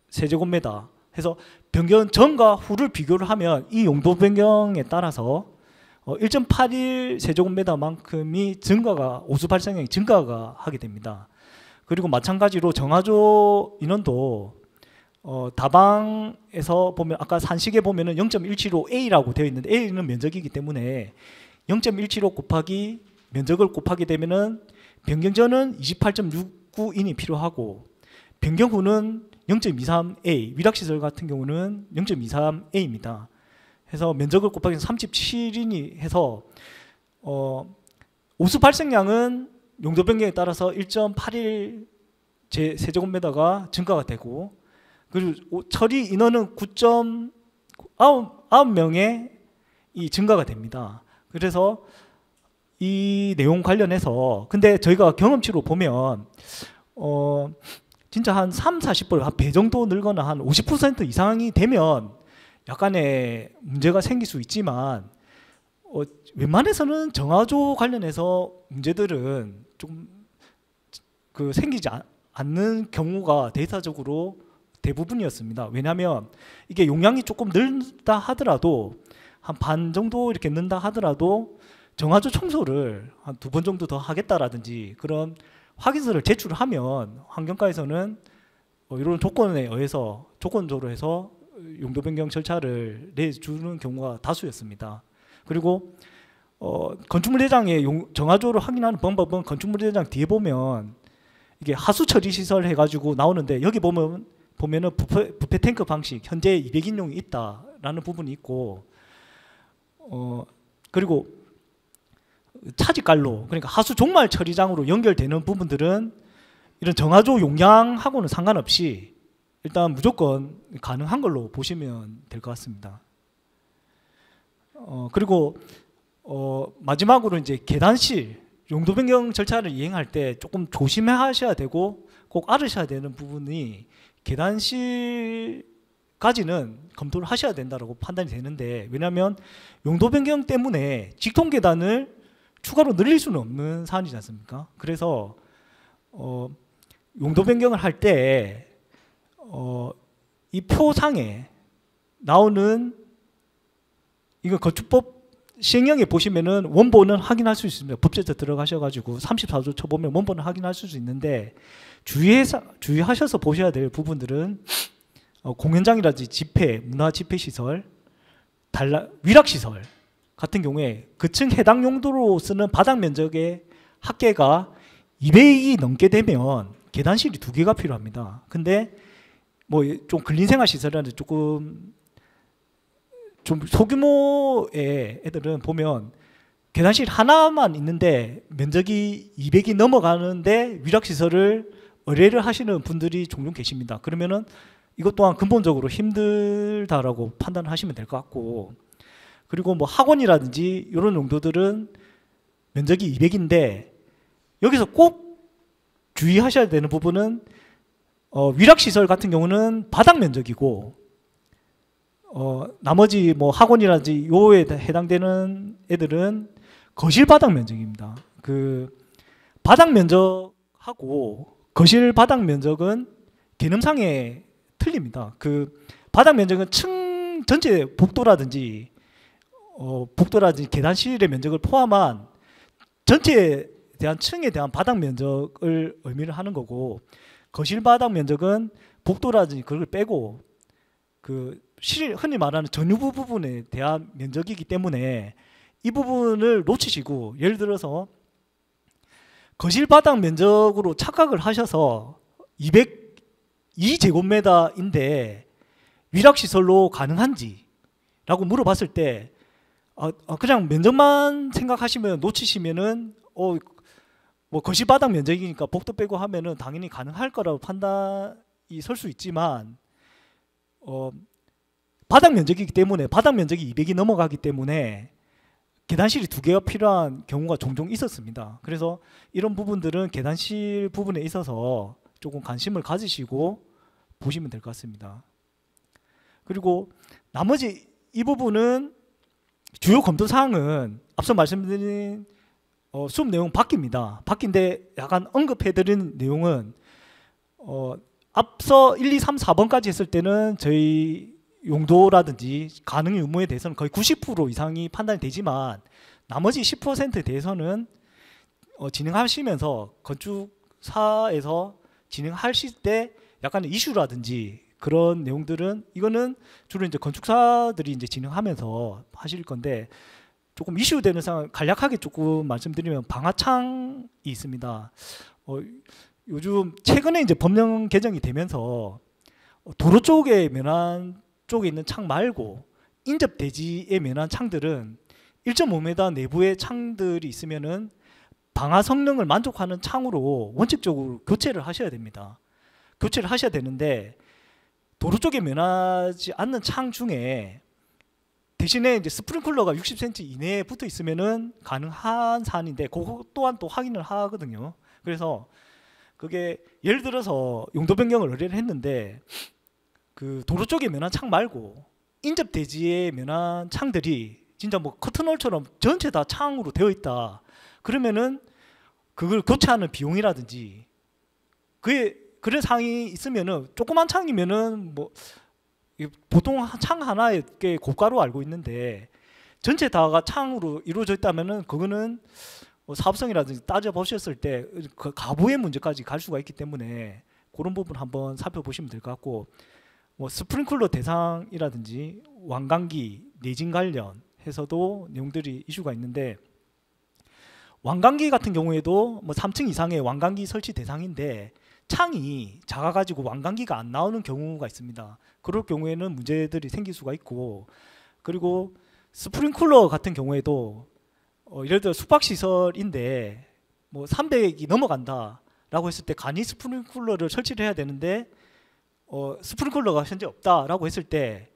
세제곱미터 해서 변경 전과 후를 비교를 하면 이 용도 변경에 따라서 1.81 세제곱미터만큼이 증가가, 오수 발생량이 증가가 하게 됩니다. 그리고 마찬가지로 정화조 인원도 다방에서 보면 아까 산식에 보면은 0.175A라고 되어 있는데 A는 면적이기 때문에 0.175 곱하기 면적을 곱하게 되면은 변경 전은 28.69인이 필요하고 변경 후는 0.23A, 위락시설 같은 경우는 0.23A입니다. 해서 면적을 곱하기 37인이 해서 오수 발생량은 용도 변경에 따라서 1.81 세제곱미터가 증가가 되고, 그리고 처리 인원은 9.9명의 이 증가가 됩니다. 그래서 이 내용 관련해서 근데 저희가 경험치로 보면 진짜 한 3, 40배, 한 배 정도 늘거나 한 50% 이상이 되면 약간의 문제가 생길 수 있지만 웬만해서는 정화조 관련해서 문제들은 좀 생기지 않는 경우가 데이터적으로 대부분이었습니다. 왜냐하면 이게 용량이 조금 늘다 하더라도 한 반 정도 이렇게 는다 하더라도 정화조 청소를 한 2번 정도 더 하겠다라든지 그런 확인서를 제출하면 환경과에서는 이런 조건에 의해서 조건적으로 해서 용도 변경 절차를 내주는 경우가 다수였습니다. 그리고 건축물대장의 정화조를 확인하는 방법은 건축물대장 뒤에 보면 이게 하수 처리 시설 해가지고 나오는데 여기 보면은 부패 탱크 방식 현재 200인용이 있다라는 부분이 있고 그리고 차지깔로 그러니까 하수 종말 처리장으로 연결되는 부분들은 이런 정화조 용량하고는 상관없이 일단 무조건 가능한 걸로 보시면 될 것 같습니다. 그리고 마지막으로 이제 계단실 용도 변경 절차를 이행할 때 조금 조심하셔야 되고 꼭 알으셔야 되는 부분이 계단실까지는 검토를 하셔야 된다고 판단이 되는데 왜냐하면 용도 변경 때문에 직통 계단을 추가로 늘릴 수는 없는 사안이지 않습니까? 그래서 용도 변경을 할 때 이 표상에 나오는 이거 건축법 시행령에 보시면은 원본은 확인할 수 있습니다. 법제처 들어가셔가지고 34조 쳐보면 원본을 확인할 수 있는데 주의하셔서 보셔야 될 부분들은 공연장이라든지 집회, 문화 집회 시설, 위락 시설 같은 경우에 그층 해당 용도로 쓰는 바닥 면적의 합계가 200이 넘게 되면 계단실이 2개가 필요합니다. 근데 뭐 좀 근린생활 시설이라든지 조금 좀 소규모의 애들은 보면 계단실 하나만 있는데 면적이 200이 넘어가는데 위락시설을 의뢰를 하시는 분들이 종종 계십니다. 그러면은 이것 또한 근본적으로 힘들다라고 판단하시면 될 것 같고 그리고 뭐 학원이라든지 이런 용도들은 면적이 200인데 여기서 꼭 주의하셔야 되는 부분은 위락시설 같은 경우는 바닥 면적이고 나머지 뭐 학원이라든지 요에 해당되는 애들은 거실 바닥 면적입니다. 그 바닥 면적하고 거실 바닥 면적은 개념상에 틀립니다. 그 바닥 면적은 층 전체 복도라든지 계단실의 면적을 포함한 전체에 대한 층에 대한 바닥 면적을 의미를 하는 거고 거실 바닥 면적은 복도라든지 그걸 빼고 흔히 말하는 전유부 부분에 대한 면적이기 때문에 이 부분을 놓치시고 예를 들어서 거실 바닥 면적으로 착각을 하셔서 202제곱미터인데 위락시설로 가능한지 라고 물어봤을 때 그냥 면적만 생각하시면 놓치시면은 뭐 거실 바닥 면적이니까 복도 빼고 하면은 당연히 가능할 거라고 판단이 설 수 있지만 바닥 면적이기 때문에 바닥 면적이 200이 넘어가기 때문에 계단실이 2개가 필요한 경우가 종종 있었습니다. 그래서 이런 부분들은 계단실 부분에 있어서 조금 관심을 가지시고 보시면 될 것 같습니다. 그리고 나머지 이 부분은 주요 검토 사항은 앞서 말씀드린 수업 내용 바뀝니다. 바뀐데 약간 언급해드린 내용은 앞서 1, 2, 3, 4번까지 했을 때는 저희 용도라든지 가능 유무에 대해서는 거의 90% 이상이 판단이 되지만 나머지 10%에 대해서는 진행하시면서 건축사에서 진행하실 때 약간의 이슈라든지 그런 내용들은 이거는 주로 이제 건축사들이 이제 진행하면서 하실 건데 조금 이슈되는 상황 간략하게 조금 말씀드리면 방화창이 있습니다. 요즘 최근에 이제 법령 개정이 되면서 도로 쪽에 면한 쪽에 있는 창 말고 인접 대지에 면한 창들은 1.5m 내부의 창들이 있으면은 방화 성능을 만족하는 창으로 원칙적으로 교체를 하셔야 됩니다. 교체를 하셔야 되는데 도로 쪽에 면하지 않는 창 중에 대신에 이제 스프링클러가 60cm 이내에 붙어 있으면은 가능한 사안인데 그거 또한 또 확인을 하거든요. 그래서 그게 예를 들어서 용도 변경을 의뢰를 했는데 그 도로 쪽에 면한 창 말고 인접 대지에 면한 창들이 진짜 뭐 커튼홀처럼 전체 다 창으로 되어 있다. 그러면은 그걸 교체하는 비용이라든지 그런 상황이 있으면은 조그만 창이면은 뭐 보통 창 하나에 꽤 고가로 알고 있는데 전체 다가 창으로 이루어져 있다면은 그거는 사업성이라든지 따져 보셨을 때 그 가부의 문제까지 갈 수가 있기 때문에 그런 부분 한번 살펴보시면 될 것 같고, 뭐 스프링클러 대상이라든지 완강기 내진 관련해서도 내용들이 이슈가 있는데, 완강기 같은 경우에도 뭐 3층 이상의 완강기 설치 대상인데 창이 작아가지고 완강기가 안 나오는 경우가 있습니다. 그럴 경우에는 문제들이 생길 수가 있고, 그리고 스프링클러 같은 경우에도 예를 들어 숙박시설인데 뭐 300이 넘어간다라고 했을 때 간이 스프링클러를 설치를 해야 되는데 스프링클러가 현재 없다라고 했을 때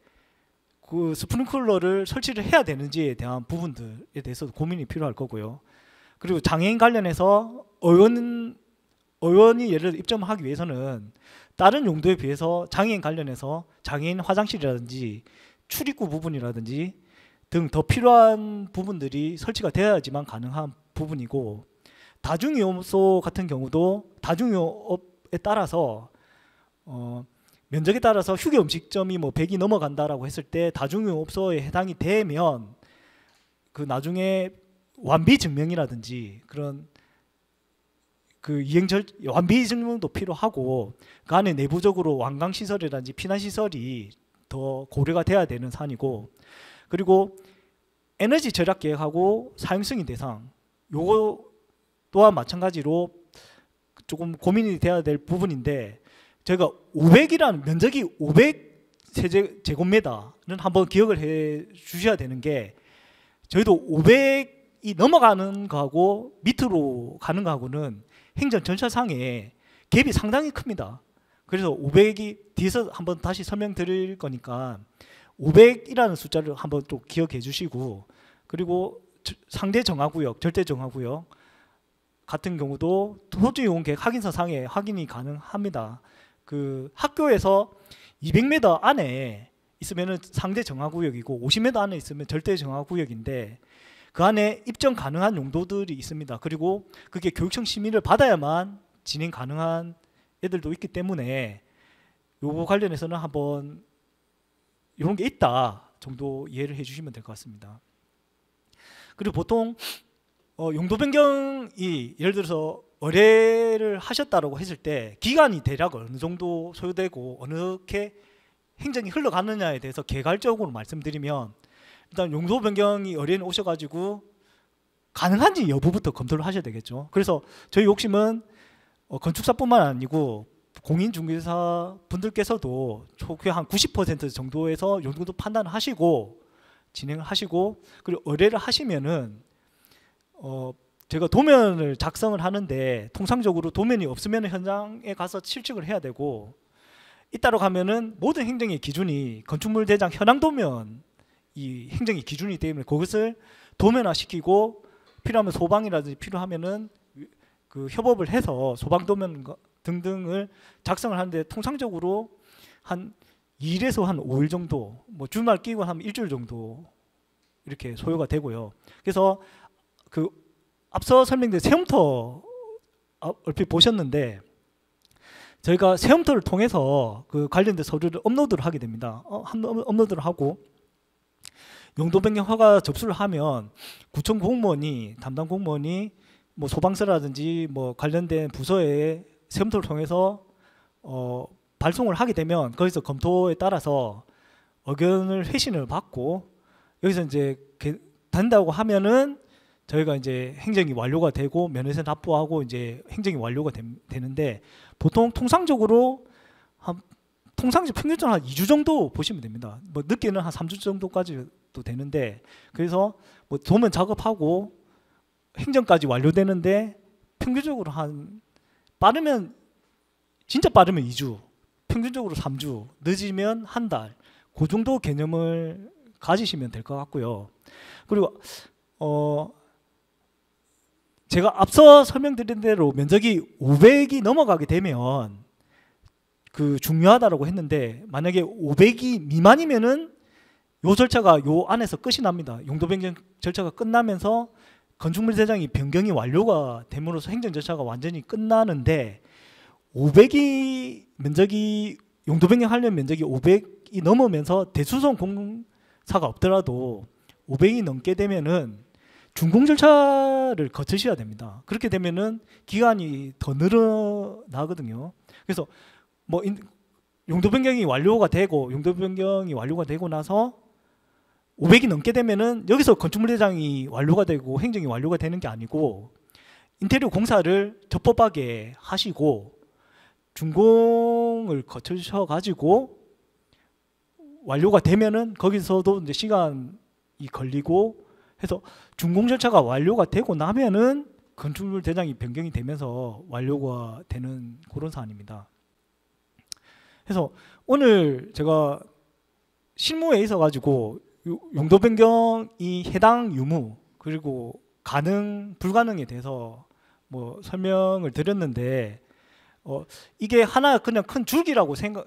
그 스프링클러를 설치를 해야 되는지에 대한 부분들에 대해서 고민이 필요할 거고요. 그리고 장애인 관련해서 의원이 예를 들어 입점하기 위해서는 다른 용도에 비해서 장애인 관련해서 장애인 화장실이라든지 출입구 부분이라든지 등 더 필요한 부분들이 설치가 되어야지만 가능한 부분이고, 다중이용소 같은 경우도 다중이용업에 따라서 면적에 따라서 휴게 음식점이 뭐 100이 넘어간다라고 했을 때 다중이용업소에 해당이 되면 그 나중에 완비 증명이라든지 그런 그 완비 증명도 필요하고, 그 안에 내부적으로 완강 시설이라든지 피난 시설이 더 고려가 돼야 되는 사안이고, 그리고 에너지 절약 계획하고 사용승인 대상 요거 또한 마찬가지로 조금 고민이 돼야 될 부분인데, 저희가 500이라는 면적이 500제곱미터는 한번 기억을 해 주셔야 되는 게, 저희도 500이 넘어가는 거하고 밑으로 가는 거하고는 행정 전차상에 갭이 상당히 큽니다. 그래서 500이 뒤에서 한번 다시 설명드릴 거니까 500이라는 숫자를 한번 또 기억해 주시고, 그리고 상대 정하구역, 절대 정하구역 같은 경우도 토지이용 계획 확인서 상에 확인이 가능합니다. 그 학교에서 200m 안에 있으면은 상대 정하구역이고 50m 안에 있으면 절대 정하구역인데 그 안에 입점 가능한 용도들이 있습니다. 그리고 그게 교육청 심의를 받아야만 진행 가능한 애들도 있기 때문에 요거 관련해서는 한번 이런 게 있다 정도 이해를 해주시면 될 것 같습니다. 그리고 보통 용도 변경이 예를 들어서 의뢰를 하셨다라고 했을 때 기간이 대략 어느 정도 소요되고 어느게 행정이 흘러가느냐에 대해서 개괄적으로 말씀드리면, 일단 용도 변경이 의뢰인 오셔가지고 가능한지 여부부터 검토를 하셔야 되겠죠. 그래서 저희 욕심은 건축사뿐만 아니고 공인중개사 분들께서도 초기 한 90% 정도에서 용도 판단을 하시고 진행을 하시고, 그리고 의뢰를 하시면은 제가 도면을 작성을 하는데 통상적으로 도면이 없으면 현장에 가서 실측을 해야 되고, 잇따라 가면은 모든 행정의 기준이 건축물 대장 현황 도면 이 행정의 기준이기 때문에 그것을 도면화시키고 필요하면 소방이라든지 필요하면은 그 협업을 해서 소방 도면 등등을 작성을 하는데 통상적으로 한 2일에서 한 5일 정도, 뭐 주말 끼고 하면 일주일 정도 이렇게 소요가 되고요. 그래서 그 앞서 설명드린 세움터 얼핏 보셨는데 저희가 세움터를 통해서 그 관련된 서류를 업로드를 하게 됩니다. 업로드를 하고 용도 변경 허가 접수를 하면 구청 공무원이 담당 공무원이 뭐 소방서라든지 뭐 관련된 부서에 세움터를 통해서 발송을 하게 되면 거기서 검토에 따라서 의견을 회신을 받고 여기서 이제 된다고 하면은 저희가 이제 행정이 완료가 되고 면허세 납부하고 이제 행정이 완료가 되는데 보통 통상적으로 평균적으로 한 2주 정도 보시면 됩니다. 뭐 늦게는 한 3주 정도까지도 되는데, 그래서 뭐 도면 작업하고 행정까지 완료되는데 평균적으로 한 진짜 빠르면 2주, 평균적으로 3주, 늦으면 한 달, 그 정도 개념을 가지시면 될 것 같고요. 그리고 제가 앞서 설명드린 대로 면적이 500이 넘어가게 되면 그 중요하다라고 했는데, 만약에 500이 미만이면은 요 절차가 요 안에서 끝이 납니다. 용도 변경 절차가 끝나면서 건축물 대장이 변경이 완료가 됨으로써 행정 절차가 완전히 끝나는데, 500이 면적이 용도 변경하려면 면적이 500이 넘으면서 대수송 공사가 없더라도 500이 넘게 되면은 준공 절차를 거치셔야 됩니다. 그렇게 되면은 기간이 더 늘어나거든요. 그래서 뭐 용도 변경이 완료가 되고 나서 500이 넘게 되면은 여기서 건축물 대장이 완료가 되고 행정이 완료가 되는 게 아니고, 인테리어 공사를 적법하게 하시고 준공을 거쳐셔 가지고 완료가 되면은 거기서도 이제 시간이 걸리고 해서 준공 절차가 완료가 되고 나면은 건축물 대장이 변경이 되면서 완료가 되는 그런 사안입니다. 그래서 오늘 제가 실무에 있어 가지고 용도 변경이 해당 유무 그리고 가능 불가능에 대해서 뭐 설명을 드렸는데, 이게 하나 그냥 큰 줄기라고 생각을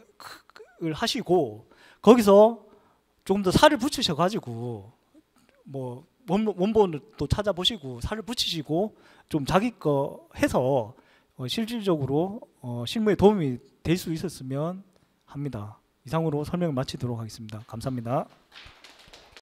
하시고 거기서 조금 더 살을 붙이셔 가지고 뭐 원본을 또 찾아보시고 살을 붙이시고 좀 자기 거 해서 실질적으로 실무에 도움이 될 수 있었으면 합니다. 이상으로 설명을 마치도록 하겠습니다. 감사합니다.